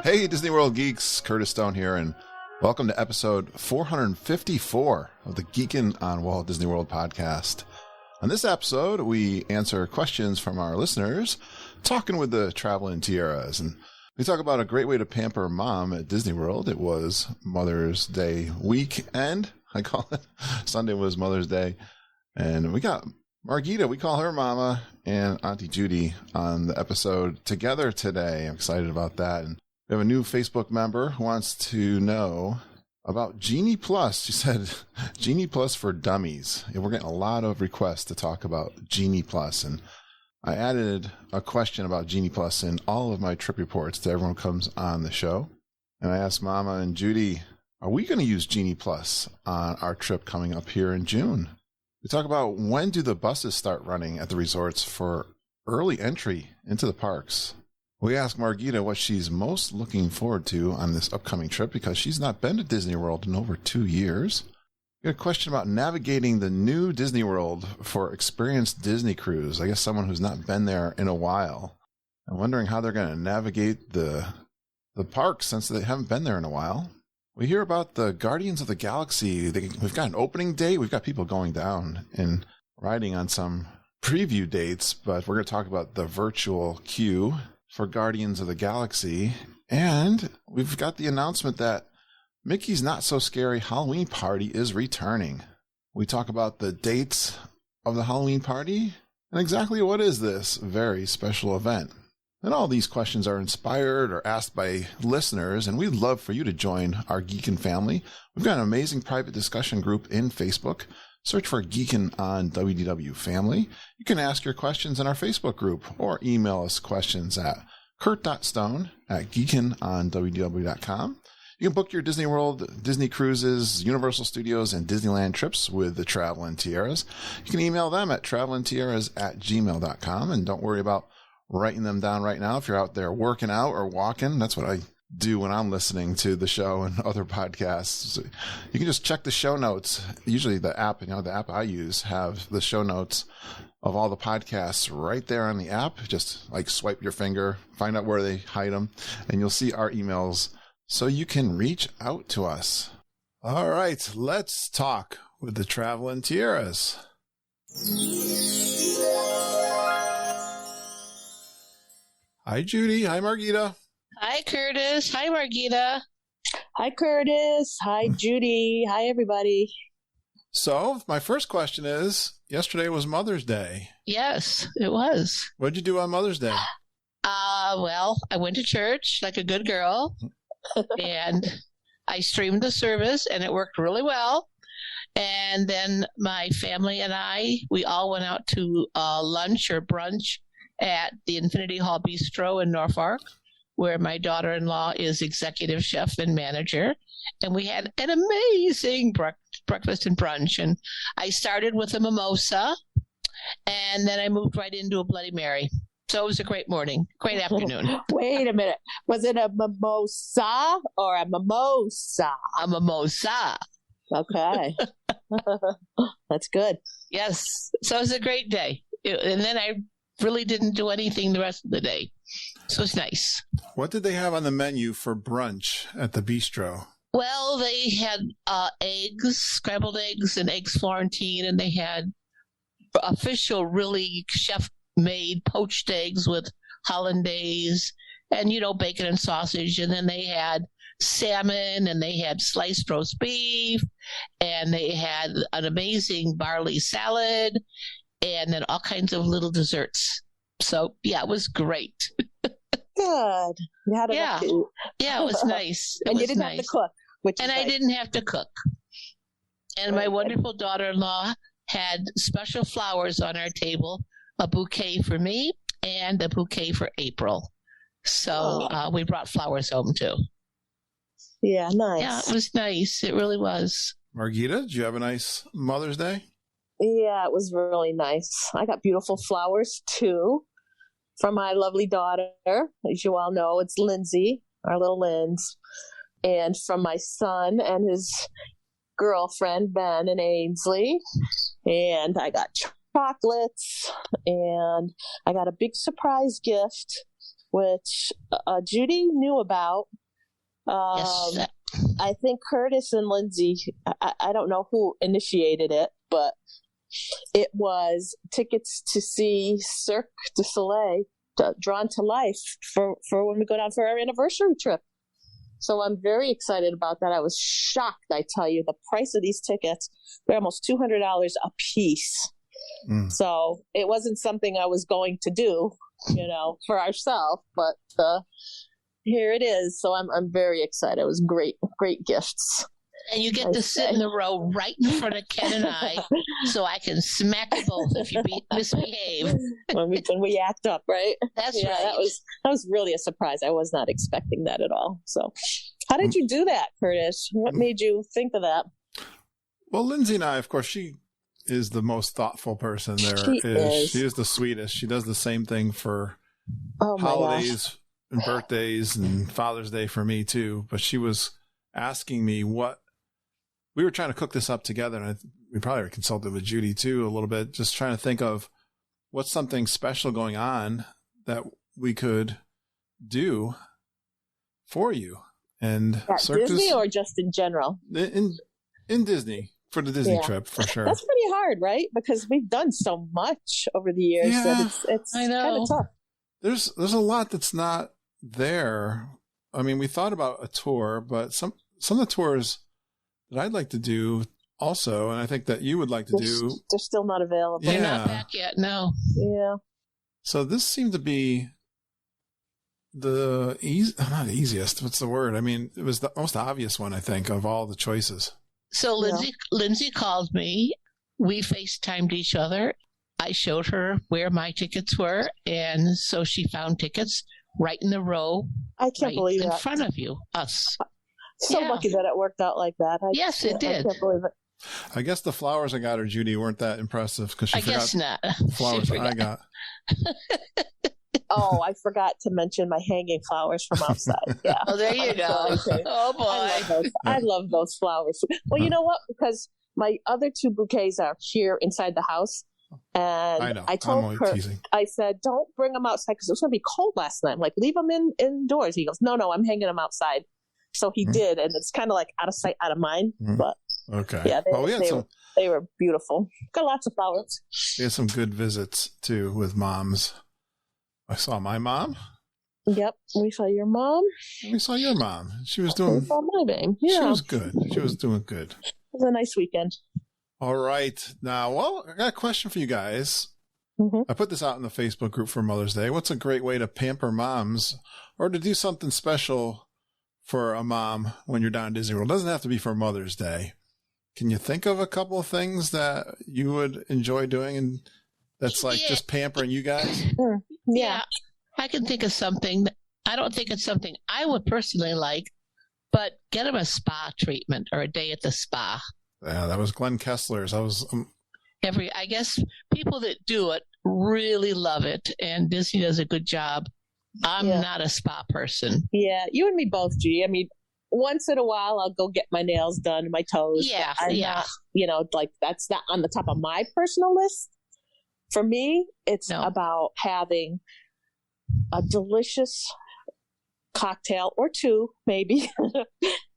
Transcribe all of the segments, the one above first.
Hey, Disney World geeks, Curtis Stone here, and welcome to episode 454 of the Geekin' on Walt Disney World podcast. On this episode, we answer questions from our listeners, talking with the Traveling Tiaras, and we talk about a great way to pamper mom at Disney World. It was Mother's Day weekend, I call it. Sunday was Mother's Day, and we got Margita, we call her Mama, and Auntie Judy on the episode together today. I'm excited about that. And we have a new Facebook member who wants to know about Genie Plus. She said, Genie Plus for dummies. And we're getting a lot of requests to talk about Genie Plus. And I added a question about Genie Plus in all of my trip reports to everyone who comes on the show. And I asked Mama and Judy, are we going to use Genie Plus on our trip coming up here in June? We talk about when do the buses start running at the resorts for early entry into the parks. We ask Margita what she's most looking forward to on this upcoming trip because she's not been to Disney World in over 2 years. We got a question about navigating the new Disney World for experienced Disney cruise. I guess someone who's not been there in a while. I'm wondering how they're going to navigate the parks since they haven't been there in a while. We hear about the Guardians of the Galaxy. We've got an opening date. We've got people going down and riding on some preview dates, but we're going to talk about the virtual queue for Guardians of the Galaxy. And we've got the announcement that Mickey's Not So Scary Halloween Party is returning. We talk about the dates of the Halloween party and exactly what is this very special event. And all these questions are inspired or asked by listeners, and we'd love for you to join our Geekin' family. We've got an amazing private discussion group in Facebook. Search for Geekin' on WDW Family. You can ask your questions in our Facebook group or email us questions at kurt.stone@geekinonwdw.com. You can book your Disney World, Disney Cruises, Universal Studios, and Disneyland trips with the Traveling Tiaras. You can email them at travelingtiaras@gmail.com, and don't worry about writing them down right now if you're out there working out or walking. That's what I do when I'm listening to the show and other podcasts. So you can just check the show notes. Usually the app, the app I use have the show notes of all the podcasts right there on the app. Just like swipe your finger, find out where they hide them, and you'll see our emails so you can reach out to us. All right, let's talk with the Traveling Tiaras. Hi, Judy. Hi, Margita. Hi, Curtis. Hi, Margita. Hi, Curtis. Hi, Judy. Hi, everybody. So, my first question is, yesterday was Mother's Day. Yes, it was. What did you do on Mother's Day? Well, I went to church like a good girl, and I streamed the service, and it worked really well. And then my family and we all went out to lunch or brunch at the Infinity Hall Bistro in Norfolk, where my daughter-in-law is executive chef and manager. And we had an amazing breakfast and brunch. And I started with a mimosa, and then I moved right into a Bloody Mary. So it was a great morning, great afternoon. Wait a minute. Was it a mimosa or a mimosa? A mimosa. Okay. That's good. Yes. So it was a great day. And then I really didn't do anything the rest of the day. So it's nice. What did they have on the menu for brunch at the bistro? Well, they had eggs, scrambled eggs, and eggs Florentine, and they had official, really chef-made poached eggs with hollandaise and, bacon and sausage. And then they had salmon, and they had sliced roast beef, and they had an amazing barley salad, and then all kinds of little desserts. So, yeah, it was great. Good. You had enough to eat. Yeah, it was nice. And you didn't have to cook. I didn't have to cook. And my wonderful daughter-in-law had special flowers on our table, a bouquet for me and a bouquet for April. So we brought flowers home, too. Yeah, nice. Yeah, it was nice. It really was. Margita, did you have a nice Mother's Day? Yeah, it was really nice. I got beautiful flowers, too, from my lovely daughter. As you all know, it's Lindsay, our little Linz. And from my son and his girlfriend, Ben and Ainsley. And I got chocolates. And I got a big surprise gift which Judy knew about. Yes. I think Curtis and Lindsay, I don't know who initiated it, but it was tickets to see Cirque du Soleil drawn to life for when we go down for our anniversary trip. So I'm very excited about that. I was shocked, I tell you, the price of these tickets, they're almost $200 a piece. So it wasn't something I was going to do, for ourselves, but here it is. So I'm very excited. It was great gifts. And you get to sit in the row right in front of Ken and I, so I can smack you both if you misbehave. when we act up, right? That's right. That was really a surprise. I was not expecting that at all. So, how did you do that, Curtis? What made you think of that? Well, Lindsay and I, of course, she is the most thoughtful person there is. She is the sweetest. She does the same thing for holidays and birthdays and Father's Day for me too. But she was asking me we were trying to cook this up together, and we probably consulted with Judy too a little bit, just trying to think of what's something special going on that we could do for you. And Disney or just in general? In Disney, for the Disney trip, for sure. That's pretty hard, right? Because we've done so much over the years that it's kind of tough. There's a lot that's not there. I mean, we thought about a tour, but some of the tours that I'd like to do also, and I think that you would like to do. They're still not available. They're not back yet, no. Yeah. So this seemed to be not easiest. What's the word? I mean, it was the most obvious one, I think, of all the choices. So Lindsay called me. We FaceTimed each other. I showed her where my tickets were, and so she found tickets right in the row. I can't believe in that. front of you, us. So lucky that it worked out like that. Yes, it did. I can't believe it. I guess the flowers I got her, Judy, weren't that impressive because she forgot guess not. Flowers I got. Oh, I forgot to mention my hanging flowers from outside. Yeah. Oh, there you go. Oh boy, I love those flowers. Well, you know what? Because my other two bouquets are here inside the house. And I know. I told her, teasing. I said, don't bring them outside because it was going to be cold last night. I'm like, leave them indoors. He goes, no, I'm hanging them outside. So he did. And it's kind of like out of sight, out of mind. But okay. Yeah, they were beautiful. Got lots of flowers. We had some good visits too with moms. I saw my mom. Yep. We saw your mom. We saw your mom. She was doing. We saw my babe. Yeah. She was good. She was doing good. It was a nice weekend. All right. Now, I got a question for you guys. I put this out in the Facebook group for Mother's Day. What's a great way to pamper moms or to do something special for a mom when you're down at Disney World? It doesn't have to be for Mother's Day. Can you think of a couple of things that you would enjoy doing and that's like just pampering you guys? Yeah. I can think of something. I don't think it's something I would personally like, but get them a spa treatment or a day at the spa. Yeah, that was Glenn Kessler's. I guess people that do it really love it, and Disney does a good job. I'm not a spa person. Yeah, you and me both, G. I mean, once in a while, I'll go get my nails done, my toes. Yeah, not, like that's not on the top of my personal list. For me, it's about having a delicious cocktail or two, maybe,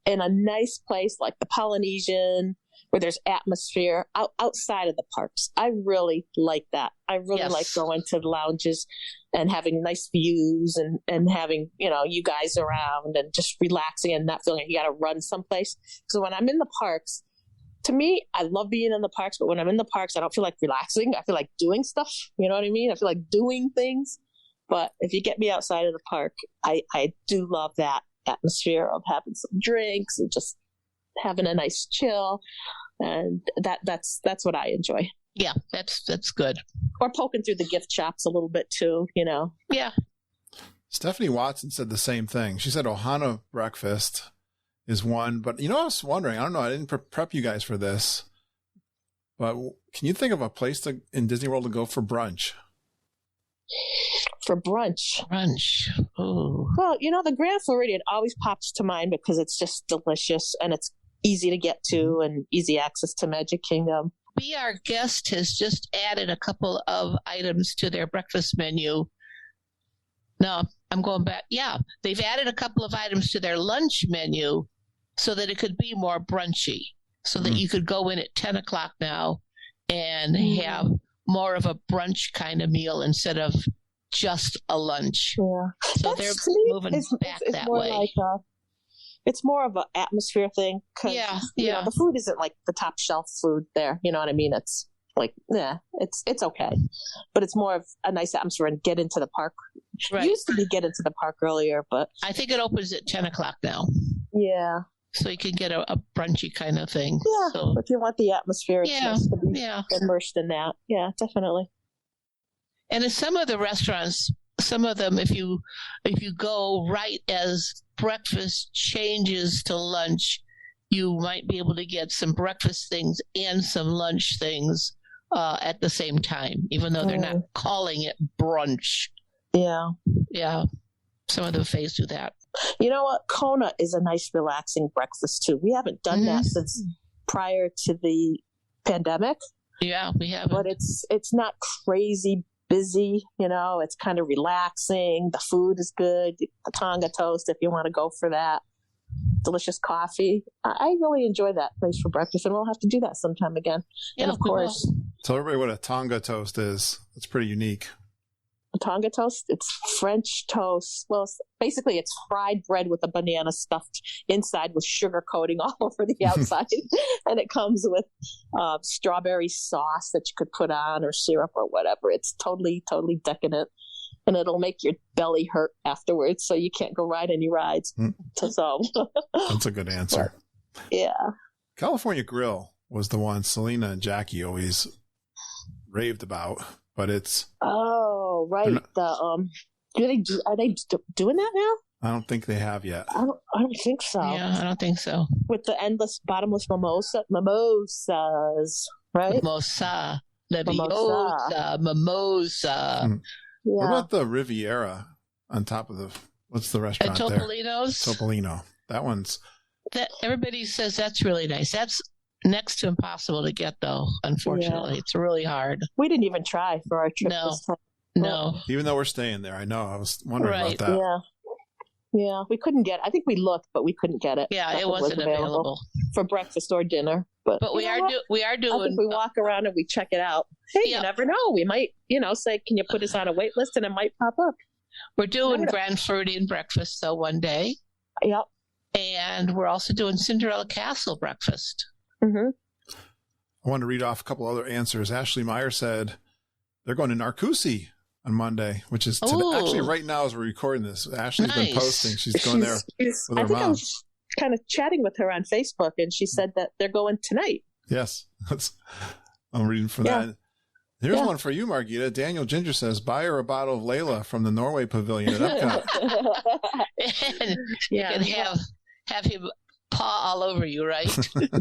in a nice place like the Polynesian, where there's atmosphere outside of the parks. I really like that. I really like going to the lounges and having nice views and having, you guys around and just relaxing and not feeling like you got to run someplace. So when I'm in the parks, to me, I love being in the parks, but when I'm in the parks, I don't feel like relaxing. I feel like doing stuff. You know what I mean? I feel like doing things. But if you get me outside of the park, I do love that atmosphere of having some drinks and just having a nice chill. And that's what I enjoy. Yeah, that's good. Or poking through the gift shops a little bit too, Yeah. Stephanie Watson said the same thing. She said Ohana breakfast is one, but I was wondering, I don't know, I didn't prep you guys for this, but can you think of a place in Disney World to go for brunch? For brunch. Oh. Well, the Grand Floridian always pops to mind because it's just delicious and it's easy to get to and easy access to Magic Kingdom. Be Our Guest has just added a couple of items to their breakfast menu. Now, I'm going back. Yeah, they've added a couple of items to their lunch menu so that it could be more brunchy, so that you could go in at 10 o'clock now and have more of a brunch kind of meal instead of just a lunch. Yeah. So they're moving back that way. Like it's more of an atmosphere thing. You know, the food isn't like the top shelf food there. You know what I mean? It's like, it's okay. But it's more of a nice atmosphere and get into the park. Right. It used to be get into the park earlier, but I think it opens at 10 o'clock now. Yeah. So you can get a brunchy kind of thing. Yeah. So, if you want the atmosphere, it's nice to be immersed in that. Yeah, definitely. And in some of the restaurants, some of them, if you go right as breakfast changes to lunch, you might be able to get some breakfast things and some lunch things at the same time, even though they're not calling it brunch. Yeah. Yeah. Some of the buffets do that. You know what? Kona is a nice, relaxing breakfast, too. We haven't done that since prior to the pandemic. Yeah, we haven't. But it's not crazy busy, you know. It's kind of relaxing. The food is good. The Tonga toast, if you want to go for that. Delicious coffee. I really enjoy that place for breakfast, and we'll have to do that sometime again. Yeah, and of course, tell everybody what a Tonga toast is. It's pretty unique. A Tonga toast, it's French toast. Well, basically, it's fried bread with a banana stuffed inside with sugar coating all over the outside. And it comes with strawberry sauce that you could put on or syrup or whatever. It's totally, totally decadent. And it'll make your belly hurt afterwards, so you can't go ride any rides. So that's a good answer. Yeah. California Grill was the one Selena and Jackie always raved about, but it's right. Are they doing that now? I don't think they have yet. I don't think so. Yeah, I don't think so. With the endless bottomless mimosas, right? Mimosa, mimosa. Yeah. What about the Riviera on top of what's the restaurant there? Topolino's? Topolino. That one's... Everybody says that's really nice. That's next to impossible to get, though, unfortunately. It's really hard. We didn't even try for our trip this time. No. Even though we're staying there, I know. I was wondering about that. Yeah. Yeah, we couldn't get it. I think we looked, but we couldn't get it. Yeah, it wasn't available for breakfast or dinner. But we are doing. I think we walk around and we check it out. Hey, you never know. We might, say, can you put us on a wait list, and it might pop up. We're doing Grand Floridian breakfast though one day. Yep. And we're also doing Cinderella Castle breakfast. Mm-hmm. I want to read off a couple other answers. Ashley Meyer said they're going to Narcoossee on Monday, which is today. Actually right now as we're recording this. Ashley's been posting. She's going there with her mom. I was kind of chatting with her on Facebook, and she said that they're going tonight. Yes. I'm reading from that. Here's one for you, Margita. Daniel Ginger says, buy her a bottle of Layla from the Norway Pavilion at Epcot. And you can have him paw all over you, right?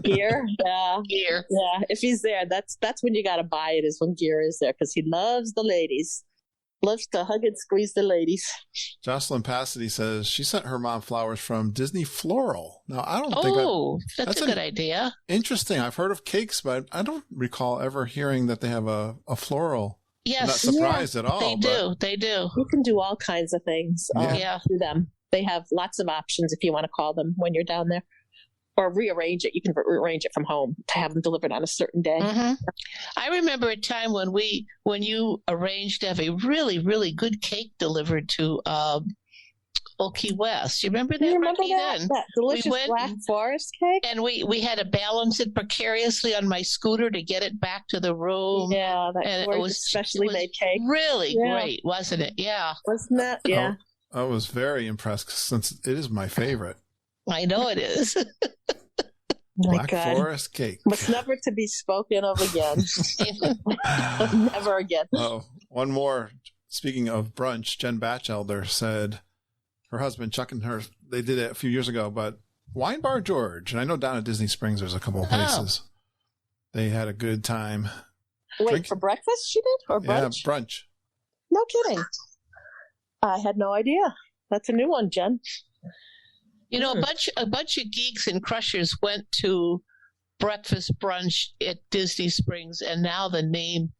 Gear. Yeah. Gear. Yeah. If he's there, that's when you got to buy it, is when Gear is there, because he loves the ladies. Loves to hug and squeeze the ladies. Jocelyn Passidy says she sent her mom flowers from Disney Floral. Now, I don't think that's a good idea. Interesting. I've heard of cakes, but I don't recall ever hearing that they have a floral. Yes. I'm not surprised at all. They do. You can do all kinds of things to them. They have lots of options if you want to call them when you're down there. Or rearrange it. You can rearrange it from home to have them delivered on a certain day. Mm-hmm. I remember a time when you arranged to have a really, really good cake delivered to Old Key West. You remember that? You remember that delicious Black Forest cake? And we had to balance it precariously on my scooter to get it back to the room. Yeah, it was specially made cake. Really great, wasn't it? Yeah. Wasn't that? Yeah. I was very impressed since it is my favorite. I know it is. Black Forest cake. Must never to be spoken of again. Never again. Oh, one more. Speaking of brunch, Jen Batchelder said her husband, Chuck, and her, they did it a few years ago, but Wine Bar George, and I know down at Disney Springs there's a couple of places. They had a good time. Wait, for breakfast she did? Or brunch? Yeah, brunch. No kidding. I had no idea. That's a new one, Jen. You know, a bunch of geeks and crushers went to breakfast brunch at Disney Springs, and now the name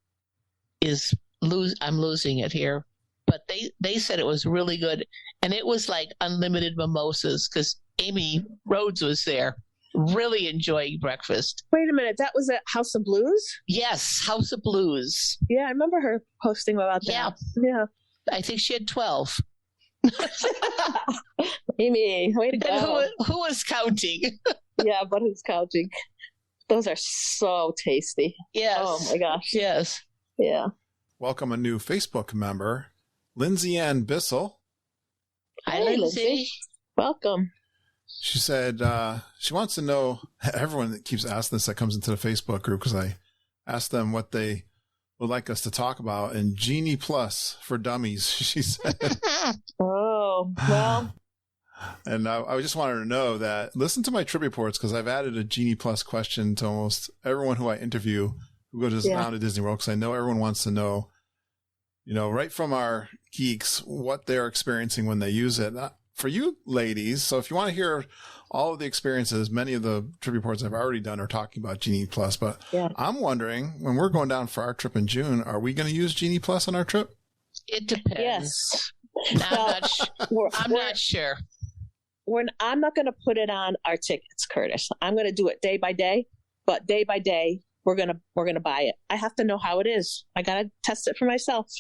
is I'm losing it here. but they said it was really good. And it was like unlimited mimosas because Amy Rhodes was there, really enjoying breakfast. Wait a minute. That was at House of Blues? Yes, House of Blues. Yeah, I remember her posting about that. Yeah. I think she had 12. Amy, way to go. Who was counting? Yeah, but who's counting? Those are so tasty. Yes. Oh, my gosh. Yes. Yeah. Welcome a new Facebook member, Lindsay Ann Bissell. Hi, Lindsay. Welcome. She said she wants to know, everyone that keeps asking this that comes into the Facebook group, because I asked them what they would like us to talk about, and Genie Plus for Dummies, she said. Oh, well. And I just wanted to know that, listen to my trip reports, because I've added a Genie Plus question to almost everyone who I interview who goes down to Disney World, because I know everyone wants to know, right from our geeks, what they're experiencing when they use it. For you ladies, so if you want to hear all of the experiences, many of the trip reports I've already done are talking about Genie Plus, but I'm wondering, when we're going down for our trip in June, are we going to use Genie Plus on our trip? It depends. Yes. I'm not sure. I'm not going to put it on our tickets, Curtis. I'm going to do it day by day, but day by day, we're gonna buy it. I have to know how it is. I gotta test it for myself.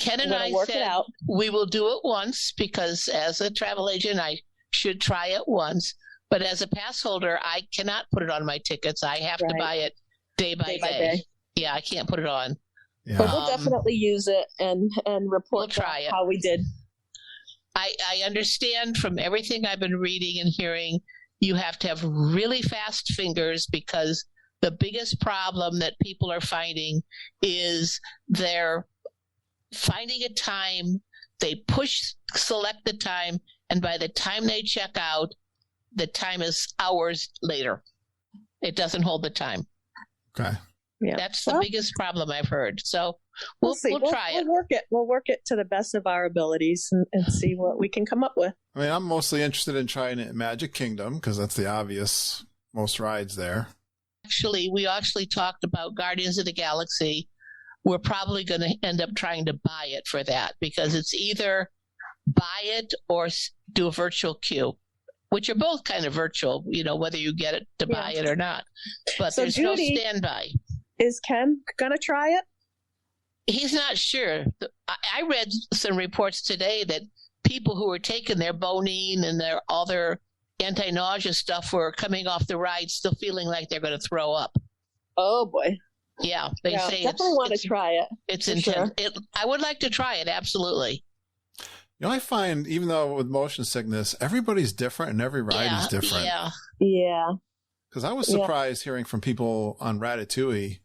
Ken and I said we will do it once because as a travel agent, I should try it once. But as a pass holder, I cannot put it on my tickets. I have to buy it day by day. Yeah, I can't put it on. Yeah. But we'll definitely use it and report how we did. I understand from everything I've been reading and hearing, you have to have really fast fingers because the biggest problem that people are finding is they're finding a time, they select the time, and by the time they check out, the time is hours later. It doesn't hold the time. Okay. Yeah. That's the biggest problem I've heard. So we'll try it. We'll work it. We'll work it to the best of our abilities and see what we can come up with. I mean, I'm mostly interested in trying it in Magic Kingdom because that's the obvious, most rides there. We actually talked about Guardians of the Galaxy. We're probably going to end up trying to buy it for that because it's either buy it or do a virtual queue, which are both kind of virtual, whether you get it to buy it or not. But so there's Judy, no standby. Is Ken going to try it? He's not sure. I read some reports today that people who were taking their Bonine and all their anti-nausea stuff were coming off the ride still feeling like they're going to throw up. Oh, boy. Yeah, they say definitely want to try it. It's intense. Sure. I would like to try it, absolutely. I find, even though with motion sickness, everybody's different and every ride is different. Yeah. Because I was surprised hearing from people on Ratatouille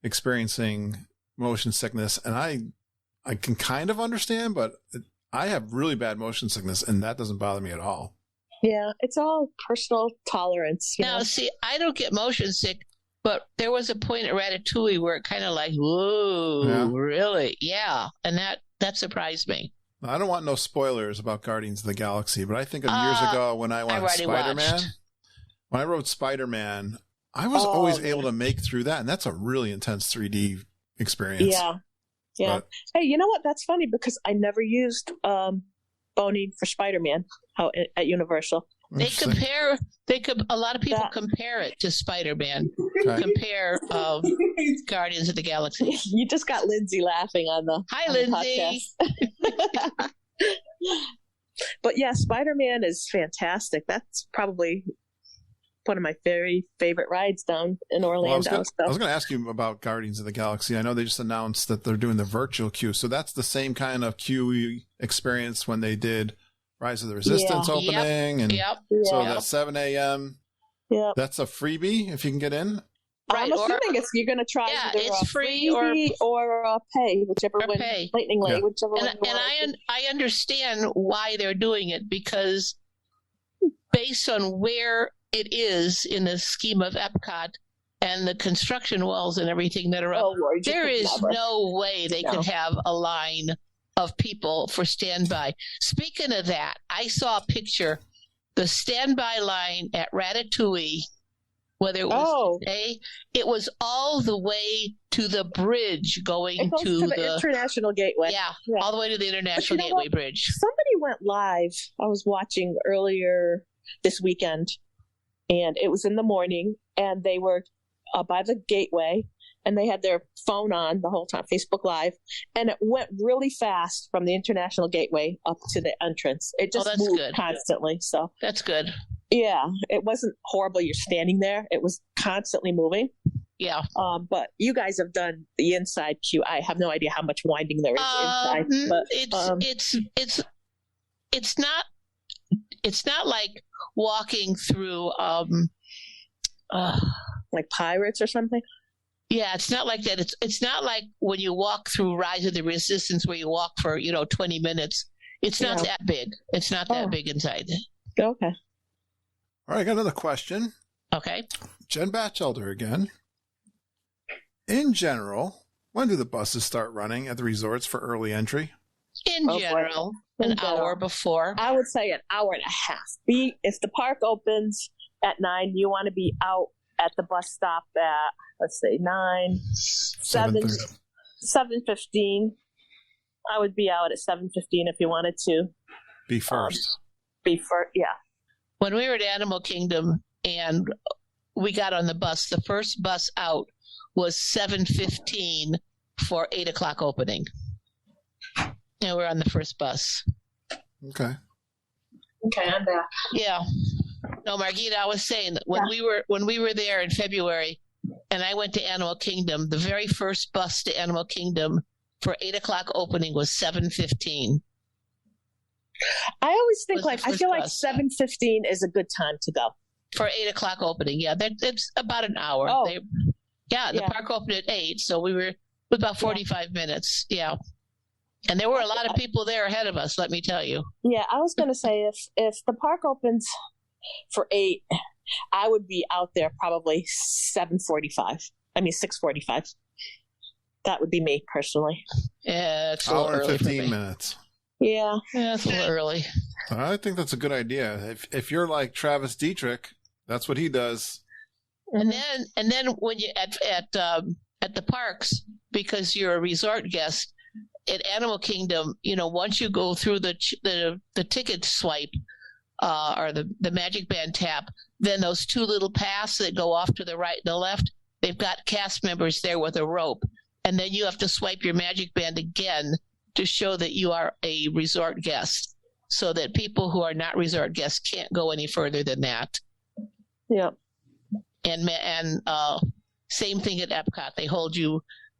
experiencing motion sickness, and I can kind of understand, but I have really bad motion sickness, and that doesn't bother me at all. Yeah, it's all personal tolerance. Now, see, I don't get motion sick, but there was a point at Ratatouille where it kind of like, whoa, really? Yeah, and that surprised me. I don't want no spoilers about Guardians of the Galaxy, but I think of years ago when I went Spider-Man, when I rode Spider-Man, I was always able to make through that, and that's a really intense 3D experience. Yeah. But, hey, you know what? That's funny because I never used Boney for Spider-Man at Universal. A lot of people compare it to Spider-Man. Okay. Compare Guardians of the Galaxy. You just got Lindsay laughing on the Hi, Lindsay. Podcast. But yeah, Spider-Man is fantastic. That's probably one of my very favorite rides down in Orlando. I was going to ask you about Guardians of the Galaxy. I know they just announced that they're doing the virtual queue. So that's the same kind of queue we experienced when they did Rise of the Resistance opening. And so that's 7 a.m. Yeah. That's a freebie if you can get in. Right, I'm assuming you're going to try either it's free or pay, whichever one. Lightning Lane, whichever one. And I understand why they're doing it because based on where it is in the scheme of Epcot and the construction walls and everything that are up, there is no way they could have a line of people for standby. Speaking of that, I saw a picture, the standby line at Ratatouille whether it was today. It was all the way to the bridge going it goes to the International Gateway. Yeah, all the way to the International Gateway Bridge. Somebody went live. I was watching earlier this weekend, and it was in the morning, and they were by the gateway, and they had their phone on the whole time, Facebook Live, and it went really fast from the International Gateway up to the entrance. It just moved constantly. So that's good. Yeah, it wasn't horrible. You're standing there. It was constantly moving. Yeah. But you guys have done the inside queue. I have no idea how much winding there is inside. But it's not like walking through like Pirates or something. Yeah, it's not like that. It's not like when you walk through Rise of the Resistance where you walk for 20 minutes. It's not that big. It's not that big inside. Okay. All right, I got another question. Okay. Jen Batchelder again. In general, when do the buses start running at the resorts for early entry? In general, an hour before. I would say an hour and a half. If the park opens at 9, you want to be out at the bus stop at, let's say, 7:15. I would be out at 7:15 if you wanted to. Be first. Yeah. When we were at Animal Kingdom and we got on the bus, the first bus out was 7:15 for 8 o'clock opening. And we're on the first bus. Okay, I'm back. Yeah. No, Margita, I was saying that when we were there in February and I went to Animal Kingdom, the very first bus to Animal Kingdom for 8 o'clock opening was 7:15. I always think I feel like 7:15 is a good time to go. For 8 o'clock opening, yeah. It's about an hour. Oh. The park opened at 8, so we were about 45 minutes. Yeah. And there were a lot of people there ahead of us, let me tell you. Yeah, I was going to say if the park opens for 8, I would be out there probably 6:45. That would be me personally. Yeah, it's a little hour and early 15 minutes. Yeah, it's a little early. I think that's a good idea. If you're like Travis Dietrich, that's what he does. And then when you at the parks, because you're a resort guest at Animal Kingdom, once you go through the ticket swipe or the Magic Band tap, then those two little paths that go off to the right and the left, they've got cast members there with a rope, and then you have to swipe your Magic Band again to show that you are a resort guest, so that people who are not resort guests can't go any further than that. Yeah. And same thing at Epcot.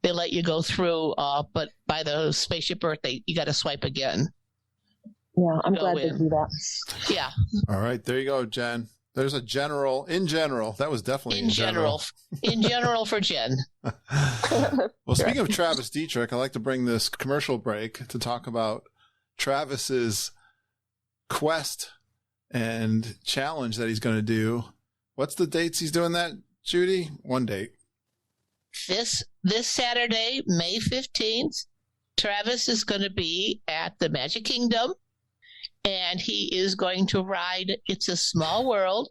They let you go through, but by the Spaceship Earth, you got to swipe again. Yeah, I'm glad they do that. Yeah. All right, there you go, Jen. There's a general. In general, that was definitely in general. In general for Jen. Well, speaking of Travis Dietrich, I'd like to bring this commercial break to talk about Travis's quest and challenge that he's going to do. What's the dates he's doing that, Judy? One date. This Saturday, May 15th, Travis is going to be at the Magic Kingdom, and he is going to ride It's a Small World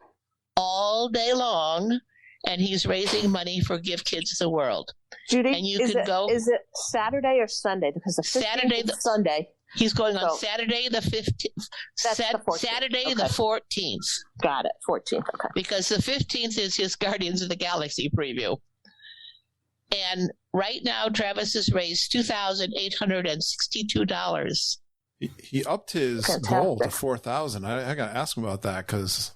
all day long, and he's raising money for Give Kids the World. Judy, and you can go. Is it Saturday or Sunday? Because the 15th is Sunday. He's going on Saturday the 15th. That's the 14th. Saturday the 14th. Got it, 14th. Okay. Because the 15th is his Guardians of the Galaxy preview. And right now, Travis has raised $2,862. He upped his goal to 4,000. I got to ask him about that because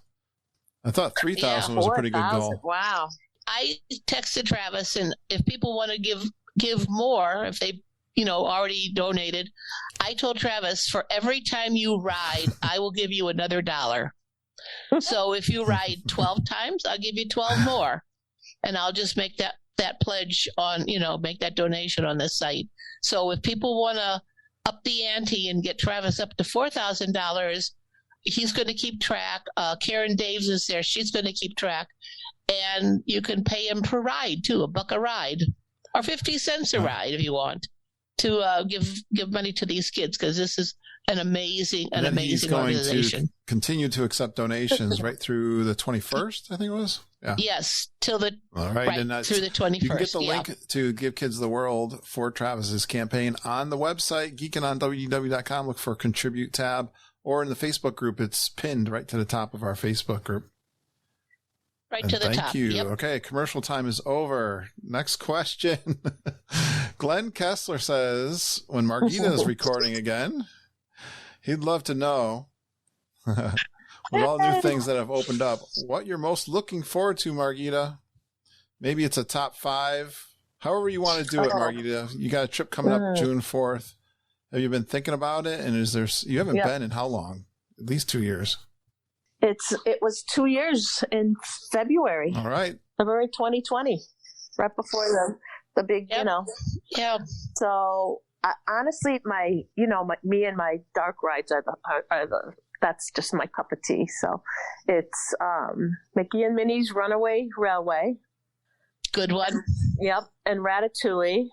I thought 3,000 was a pretty good goal. Wow. I texted Travis, and if people want to give more, if they already donated, I told Travis, for every time you ride, I will give you another $1. So if you ride 12 times, I'll give you 12 more, and I'll just make that pledge on, make that donation on this site. So if people want to up the ante and get Travis up to $4,000, he's going to keep track. Karen Daves is there. She's going to keep track. And you can pay him per ride, too, $1 a ride, or 50 cents a ride if you want. to give money to these kids, because this is an amazing he's going organization. to continue to accept donations right through the 21st, I think it was. Yeah. Yes, till the all right, and through the 21st. You can get the link to Give Kids the World for Travis's campaign on the website, geekinonwdw.com. Look for Contribute tab, or in the Facebook group. It's pinned right to the top of our Facebook group. Right to the top. Thank you. Yep. Okay, commercial time is over. Next question. Glenn Kessler says, when Margita is recording again, he'd love to know, with all new things that have opened up, what you're most looking forward to, Margita. Maybe it's a top 5. However you want to do it, Margita. You got a trip coming up June 4th. Have you been thinking about it? And you haven't been in how long? At least 2 years. It was 2 years in February. All right. February 2020, right before the big, Yeah. So honestly, me and my dark rides are that's just my cup of tea. So it's Mickey and Minnie's Runaway Railway. Good one. Yep, and Ratatouille.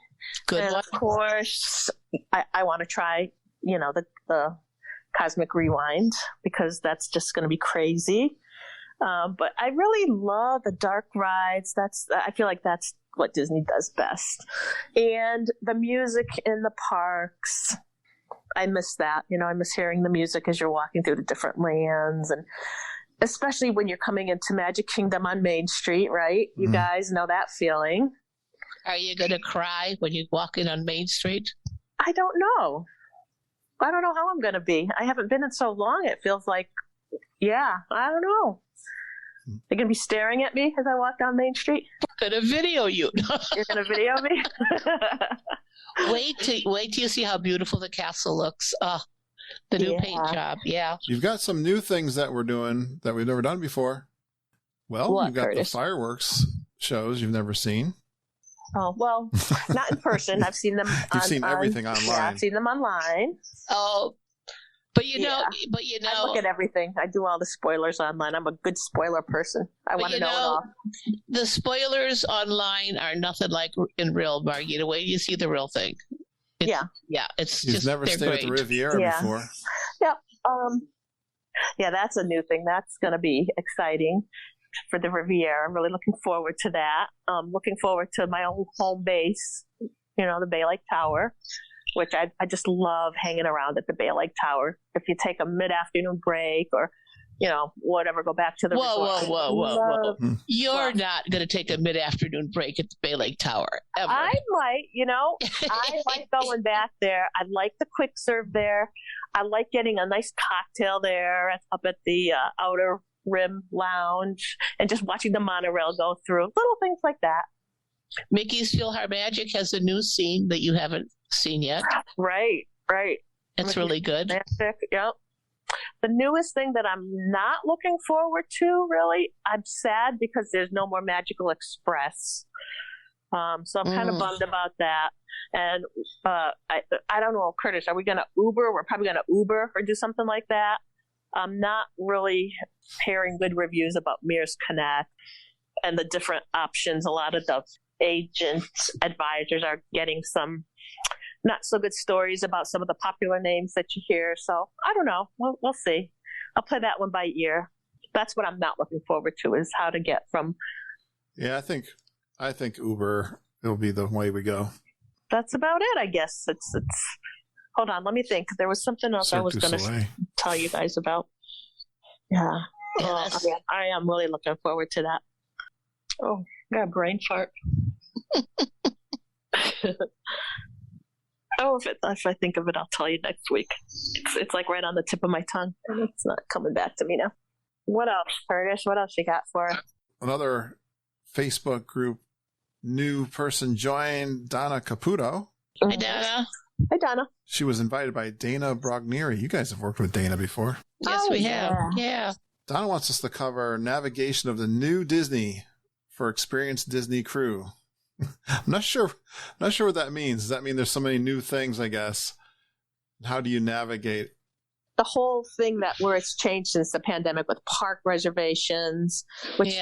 Good and one. Of course, I want to try, the Cosmic Rewind, because that's just going to be crazy. But I really love the dark rides. I feel like that's what Disney does best. And the music in the parks, I miss that. I miss hearing the music as you're walking through the different lands, and especially when you're coming into Magic Kingdom on Main Street, right? You guys know that feeling. Are you going to cry when you walk in on Main Street? I don't know. I don't know how I'm going to be. I haven't been in so long. It feels like, I don't know. They're going to be staring at me as I walk down Main Street. I'm going to video you. You're going to video me? Wait till you see how beautiful the castle looks. The new paint job. Yeah. You've got some new things that we're doing that we've never done before. Well, you've got Curtis? The fireworks shows you've never seen. Oh, well, not in person. I've seen them. You've seen everything online. Yeah, I've seen them online. Oh, but you know, I look at everything. I do all the spoilers online. I'm a good spoiler person. I want to know it all. The spoilers online are nothing like in real, Margita. Wait till you see the real thing. Yeah, it's You've just never stayed at the Riviera before. Yep. Yeah, that's a new thing. That's going to be exciting for the Riviera. I'm really looking forward to that. Looking forward to my own home base, the Bay Lake Tower, which I just love hanging around at the Bay Lake Tower. If you take a mid-afternoon break or, whatever, go back to the resort. Whoa. You're not going to take a mid-afternoon break at the Bay Lake Tower, ever. I might, I like going back there. I like the quick serve there. I like getting a nice cocktail there up at the Outer Rim Lounge and just watching the monorail go through. Little things like that. Mickey's PhilharMagic has a new scene that you haven't seen yet. Right. It's really good. Magic, yep. The newest thing that I'm not looking forward to, really, I'm sad because there's no more Magical Express. So I'm kind of bummed about that. And I don't know, Curtis, are we going to Uber? We're probably going to Uber or do something like that. I'm not really hearing good reviews about Mears Connect and the different options. A lot of the agents, advisors are getting some not so good stories about some of the popular names that you hear. So I don't know. We'll see. I'll play that one by ear. That's what I'm not looking forward to, is how to get from. Yeah, I think Uber will be the way we go. That's about it, I guess. It's. Hold on, let me think. There was something else I was going to tell you guys about. Yeah. I am really looking forward to that. Oh, I got a brain fart. If I think of it, I'll tell you next week. It's like right on the tip of my tongue, and it's not coming back to me now. What else, Curtis? What else you got for us? Another Facebook group new person joined, Donna Caputo. Hi, Donna. Hi, Donna. She was invited by Dana Brogneri. You guys have worked with Dana before. Yes, we have. Yeah. Donna wants us to cover navigation of the new Disney for experienced Disney crew. I'm not sure what that means. Does that mean there's so many new things, I guess? How do you navigate? The whole thing where it's changed since the pandemic with park reservations, which,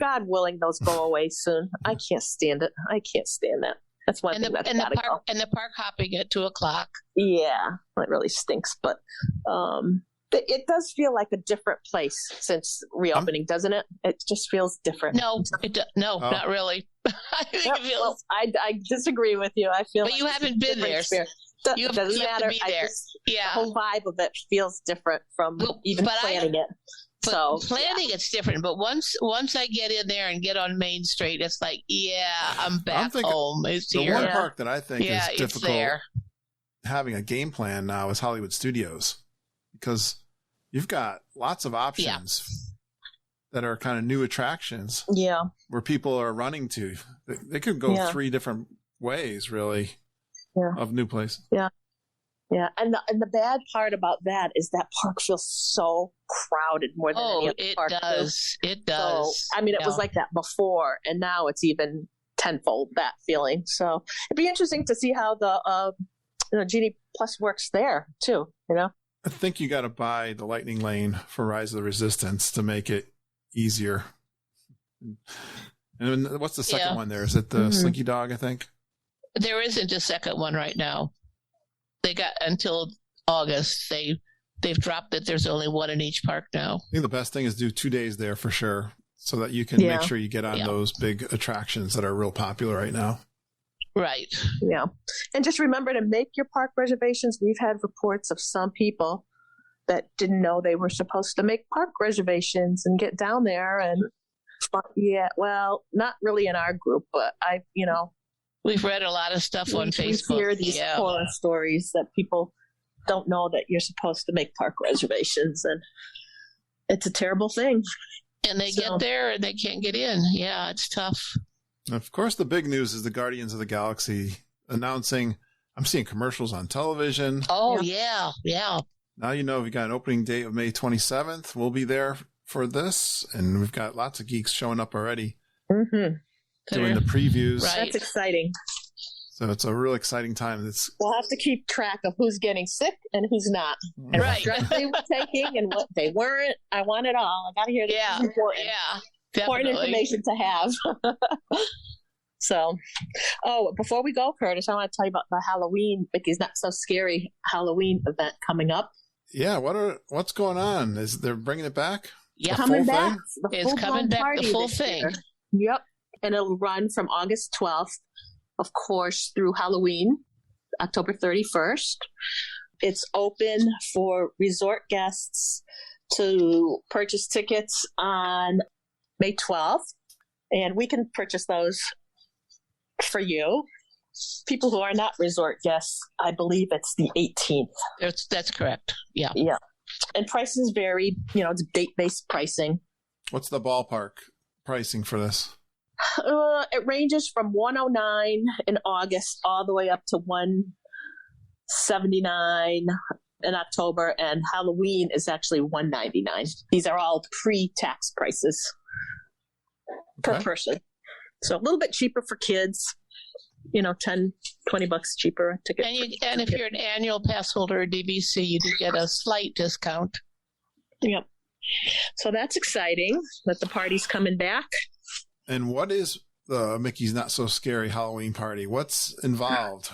God willing, those go away soon. I can't stand it. I can't stand that. That's one thing that's gotta go. And the park hopping at 2:00. Yeah, that really stinks. But it does feel like a different place since reopening, doesn't it? It just feels different. No, not really. I think it feels. Well, I disagree with you. I feel. But like you haven't been there. It doesn't matter. The whole vibe of it feels different from planning it. So planning it's different, but once I get in there and get on Main Street, it's like, I'm back home. It's the here. one park that I think is it's difficult there. having a game plan now is Hollywood Studios, because you've got lots of options that are kind of new attractions. Yeah, where people are running to. They could go 3 different ways, really, of new places. Yeah. Yeah, and the bad part about that is that park feels so crowded more than any other park. It does. So, I mean, it was like that before, and now it's even tenfold that feeling. So it'd be interesting to see how the Genie Plus works there too. I think you got to buy the Lightning Lane for Rise of the Resistance to make it easier. And what's the second one there? Is it the Slinky Dog? I think there isn't a second one right now. They got until August. They've dropped it. There's only one in each park now. I think the best thing is do 2 days there for sure, so that you can make sure you get on those big attractions that are real popular right now. Right. Yeah. And just remember to make your park reservations. We've had reports of some people that didn't know they were supposed to make park reservations and get down there. And well, not really in our group, but we've read a lot of stuff on Facebook. We hear these horror stories that people don't know that you're supposed to make park reservations, and it's a terrible thing. And they get there and they can't get in. Yeah, it's tough. Of course, the big news is the Guardians of the Galaxy announcing, I'm seeing commercials on television. Oh, yeah. Now we got an opening date of May 27th. We'll be there for this, and we've got lots of geeks showing up already. Mm-hmm. Doing the previews. Right. That's exciting. So it's a real exciting time. We'll have to keep track of who's getting sick and who's not. And what drugs they were taking and what they weren't. I want it all. I got to hear this. Is important. Yeah. Definitely. Important information to have. So, before we go, Curtis, I want to tell you about the Halloween, Mickey's Not So Scary Halloween event coming up. Yeah, what's going on? They're bringing it back? Yeah, coming back. It's coming back, the full thing. Yep. And it'll run from August 12th, of course, through Halloween, October 31st. It's open for resort guests to purchase tickets on May 12th, and we can purchase those for you. People who are not resort guests, I believe it's the 18th. That's correct. Yeah. Yeah. And prices vary. It's date-based pricing. What's the ballpark pricing for this? It ranges from $109 in August all the way up to $179 in October, and Halloween is actually $199. These are all pre-tax prices per person. So a little bit cheaper for kids, $10, $20 cheaper a ticket. And if you're an annual pass holder or DVC, you do get a slight discount. Yep. So that's exciting that the party's coming back. And what is the Mickey's Not So Scary Halloween party? What's involved?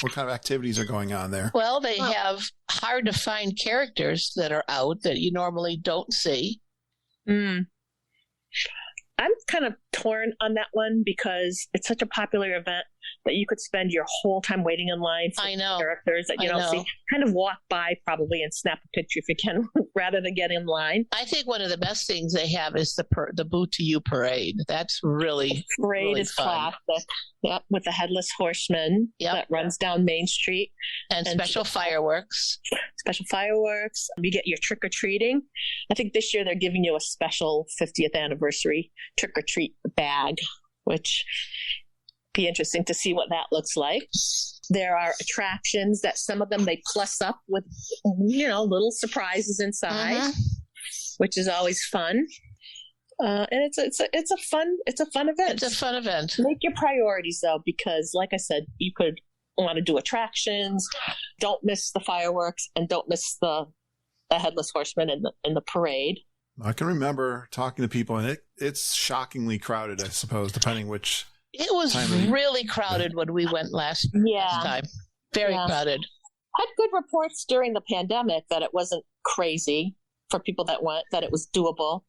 What kind of activities are going on there? Well, they have hard to find characters that are out that you normally don't see. I'm kind of torn on that one because it's such a popular event that you could spend your whole time waiting in line for characters that you don't see. Kind of walk by probably and snap a picture if you can rather than get in line. I think one of the best things they have is the Boo to You parade. That's really is fun. Classic. Yep, with the headless horseman that runs down Main Street. And special fireworks. You get your trick-or-treating. I think this year they're giving you a special 50th anniversary trick-or-treat bag, which be interesting to see what that looks like. There are attractions that some of them they plus up with, little surprises inside, which is always fun. And it's a fun event. It's a fun event. Make your priorities though, because like I said, you could want to do attractions. Don't miss the fireworks and don't miss the headless horseman and the parade. I can remember talking to people, and it's shockingly crowded, I suppose, depending which It was really crowded when we went last time. Very crowded. Had good reports during the pandemic that it wasn't crazy for people that went, that it was doable.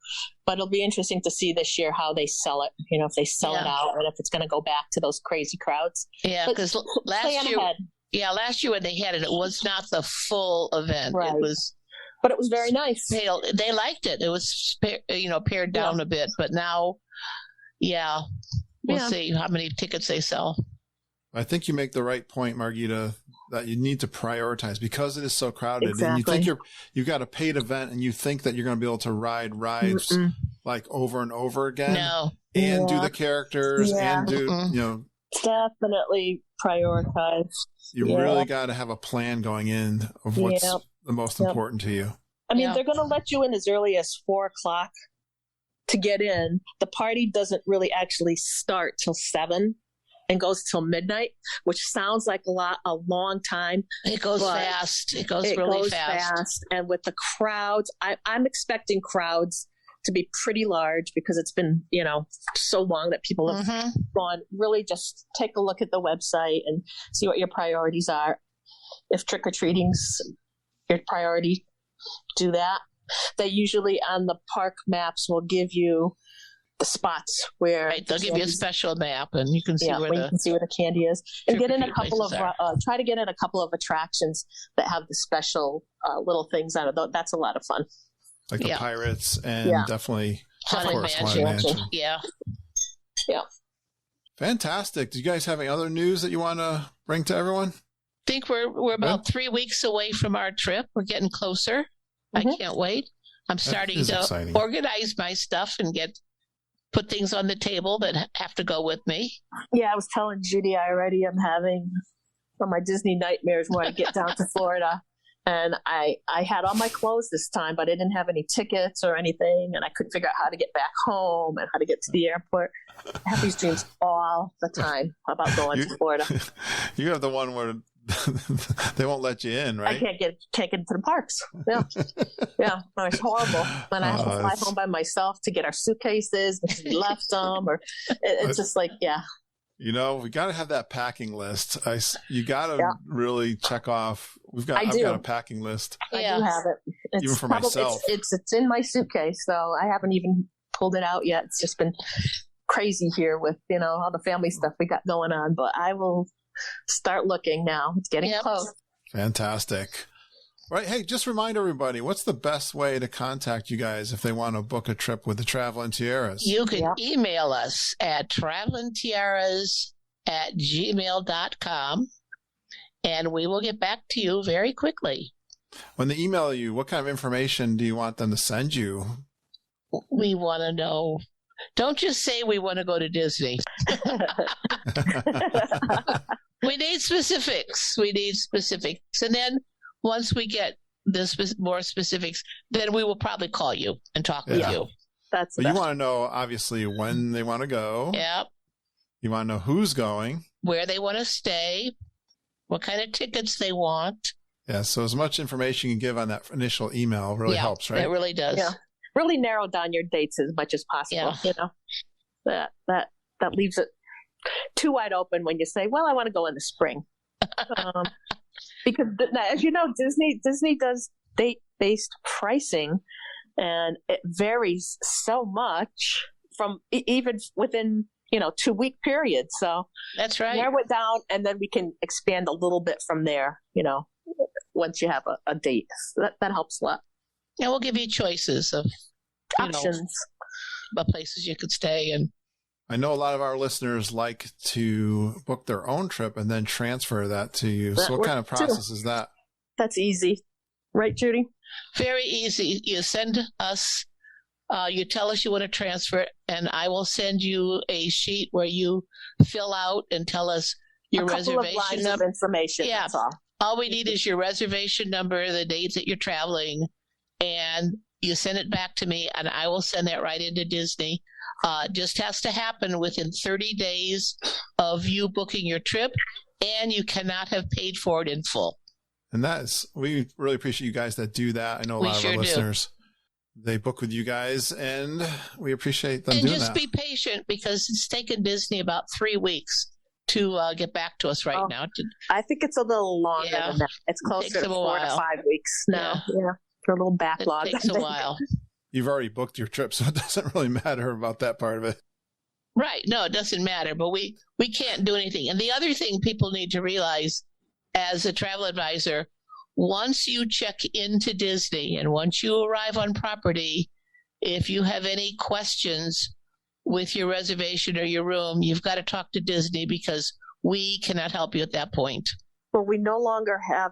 But it'll be interesting to see this year how they sell it, if they sell it out and if it's going to go back to those crazy crowds. Yeah, because last year when they had it, it was not the full event. Right. But it was very nice. They liked it. It was, pared down a bit. But now, we'll see how many tickets they sell. I think you make the right point, Margita, that you need to prioritize because it is so crowded. Exactly. And you think you've got a paid event and you think that you're going to be able to ride rides like over and over again. No. And do the characters and do, Definitely prioritize. You really got to have a plan going in of what's the most important to you. I mean, they're going to let you in as early as 4:00 to get in. The party doesn't really actually start till 7 and goes till midnight, which sounds like a long time. It goes fast. It goes really fast. And with the crowds, I'm expecting crowds to be pretty large because it's been, so long that people have gone. Really just take a look at the website and see what your priorities are. If trick-or-treating's your priority, do that. They usually on the park maps will give you the spots where they'll give you a special map and you can see you can see where the candy is, and get in a couple of try to get in a couple of attractions that have the special little things on it. That's a lot of fun, like the pirates and definitely Haunted Mansion. Yeah. Fantastic. Do you guys have any other news that you want to bring to everyone? I think we're about 3 weeks away from our trip. We're getting closer. I can't wait. I'm starting to organize my stuff and put things on the table that have to go with me. Yeah, I was telling Judy already I'm having one of my Disney nightmares when I get down to Florida. And I had all my clothes this time, but I didn't have any tickets or anything. And I couldn't figure out how to get back home and how to get to the airport. I have these dreams all the time about going to Florida. You have the one where they won't let you in, right? I can't get into the parks. Yeah, it's horrible. And I have to fly home by myself to get our suitcases because we left them, or it's just like, we got to have that packing list. You got to really check off. I've got a packing list. I do have it. Even for myself. It's in my suitcase, so I haven't even pulled it out yet. It's just been crazy here with all the family stuff we got going on. But I will start looking now. It's getting close. Fantastic. Right. Hey, just remind everybody, what's the best way to contact you guys if they want to book a trip with the Traveling Tiaras? You can email us at travelingtiaras@gmail.com, and we will get back to you very quickly. When they email you, what kind of information do you want them to send you? We want to know. Don't just say we want to go to Disney. We need specifics. And then once we get more specifics, then we will probably call you and talk with you. But you want to know, obviously, when they want to go. Yep. You want to know who's going. Where they want to stay. What kind of tickets they want. Yeah, so as much information you can give on that initial email really helps, right? It really does. Yeah. Really narrow down your dates as much as possible. That leaves it too wide open when you say, well, I want to go in the spring. Because as you know, Disney does date-based pricing, and it varies so much from even within 2-week periods. So that's right. Narrow it down, and then we can expand a little bit from there. Once you have a date, so that helps a lot. Yeah, we'll give you choices of options, about places you could stay. And I know a lot of our listeners like to book their own trip and then transfer that to you. So what kind of process is that? That's easy. Right, Judy? Very easy. You send us, you tell us you want to transfer it, and I will send you a sheet where you fill out and tell us your reservation number. Information. Yeah. That's all. All we need is your reservation number, the dates that you're traveling, and you send it back to me, and I will send that right into Disney. Just has to happen within 30 days of you booking your trip, and you cannot have paid for it in full. And we really appreciate you guys that do that. I know a lot of our listeners they book with you guys, and we appreciate them And doing just that. be patient because it's taken Disney about 3 weeks to get back to us right now. I think it's a little longer than that. It's closer to 4 to 5 weeks now. Yeah. For a little backlog. It takes a while. You've already booked your trip, so it doesn't really matter about that part of it. Right. No, it doesn't matter, but we can't do anything. And the other thing people need to realize as a travel advisor, once you check into Disney and once you arrive on property, if you have any questions with your reservation or your room, you've got to talk to Disney because we cannot help you at that point. Well, we no longer have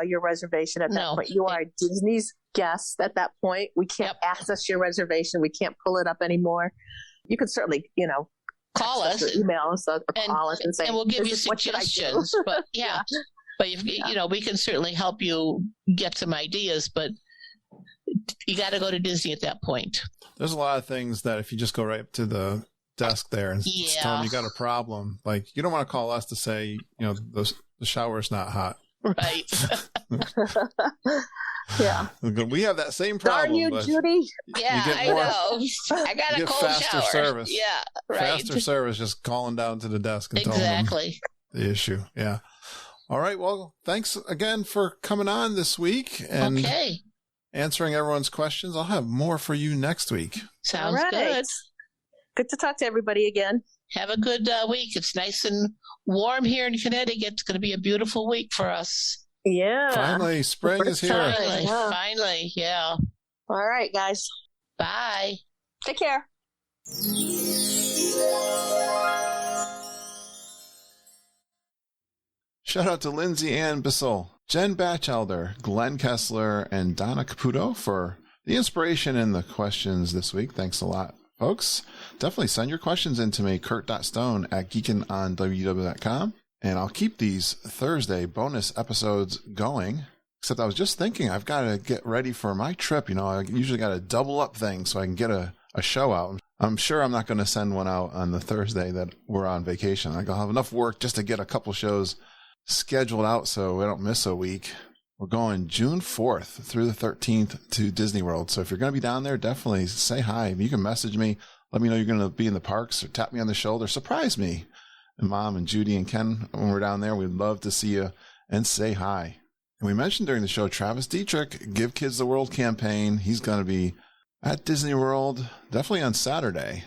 your reservation at that point. You are Disney's guest at that point. We can't access your reservation. We can't pull it up anymore. You can certainly, call us, or email us, or call us and say, and we'll give you suggestions. But but we can certainly help you get some ideas. But you got to go to Disney at that point. There's a lot of things that if you just go right up to the desk there and tell them you got a problem, like you don't want to call us to say, the shower's not hot. Right. Yeah. We have that same problem. Darn you, Judy. Yeah, I know. I got a cold faster shower. Service. Yeah, right. Faster service, just calling down to the desk and telling them the issue. Yeah. All right. Well, thanks again for coming on this week and answering everyone's questions. I'll have more for you next week. Sounds good. Good to talk to everybody again. Have a good week. It's nice and warm here in Connecticut. It's going to be a beautiful week for us. Yeah. Finally, spring is here. Finally, yeah. All right, guys. Bye. Take care. Shout out to Lindsay Ann Bissell, Jen Batchelder, Glenn Kessler, and Donna Caputo for the inspiration and the questions this week. Thanks a lot, folks. Definitely send your questions in to me, kurt.stone@geekinonwdw.com. And I'll keep these Thursday bonus episodes going. Except I was just thinking I've got to get ready for my trip. I usually got to double up things so I can get a show out. I'm sure I'm not going to send one out on the Thursday that we're on vacation. I'll have enough work just to get a couple shows scheduled out so we don't miss a week. We're going June 4th through the 13th to Disney World. So if you're going to be down there, definitely say hi. You can message me. Let me know you're going to be in the parks or tap me on the shoulder. Surprise me. And Mom and Judy and Ken, when we're down there, we'd love to see you and say hi. And we mentioned during the show, Travis Dietrich, Give Kids the World campaign. He's going to be at Disney World, definitely on Saturday,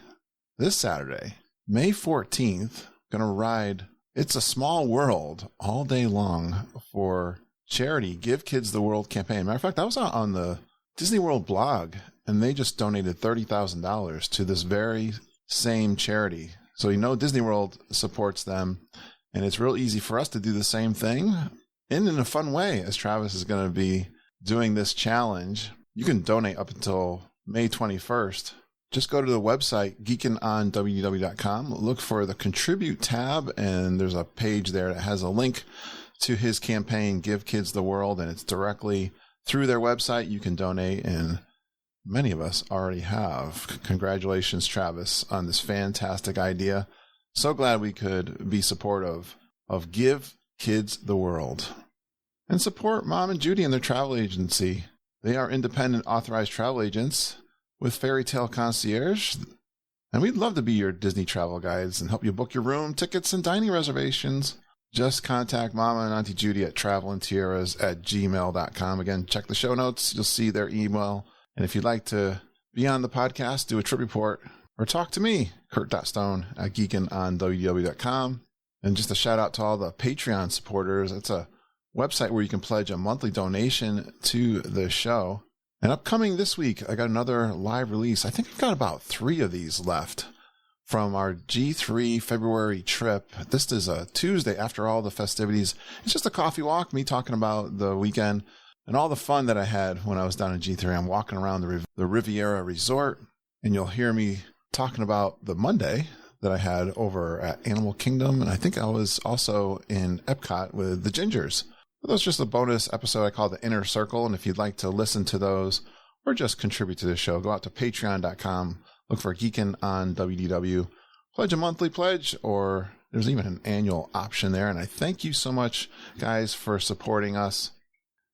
this Saturday, May 14th, going to ride It's a Small World all day long for charity Give Kids the World campaign. Matter of fact, I was out on the Disney World blog, and they just donated $30,000 to this very same charity. So Disney World supports them, and it's real easy for us to do the same thing in a fun way, as Travis is going to be doing this challenge. You can donate up until May 21st. Just go to the website, geekinonwdw.com, look for the Contribute tab, and there's a page there that has a link to his campaign, Give Kids the World, and it's directly through their website. You can donate, and many of us already have. Congratulations, Travis, on this fantastic idea. So glad we could be supportive of Give Kids the World. And support Mom and Judy and their travel agency. They are independent authorized travel agents with Fairy Tale Concierge. And we'd love to be your Disney travel guides and help you book your room, tickets, and dining reservations. Just contact Mama and Auntie Judy at travelandtiaras@gmail.com. Again, check the show notes. You'll see their email. And if you'd like to be on the podcast, do a trip report, or talk to me, kurt.stone@geekinonwdw.com. And just a shout out to all the Patreon supporters. It's a website where you can pledge a monthly donation to the show. And upcoming this week, I got another live release. I think I've got about 3 of these left from our G3 February trip. This is a Tuesday after all the festivities. It's just a coffee walk, me talking about the weekend and all the fun that I had when I was down in G3. I'm walking around the Riviera Resort, and you'll hear me talking about the Monday that I had over at Animal Kingdom. And I think I was also in Epcot with the Gingers. But that was just a bonus episode I call the Inner Circle. And if you'd like to listen to those or just contribute to the show, go out to patreon.com, look for Geekin on WDW, pledge a monthly pledge, or there's even an annual option there. And I thank you so much, guys, for supporting us.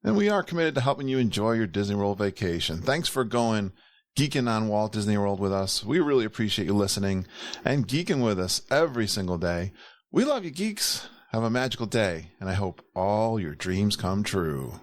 And we are committed to helping you enjoy your Disney World vacation. Thanks for going geeking on Walt Disney World with us. We really appreciate you listening and geeking with us every single day. We love you, geeks. Have a magical day, and I hope all your dreams come true.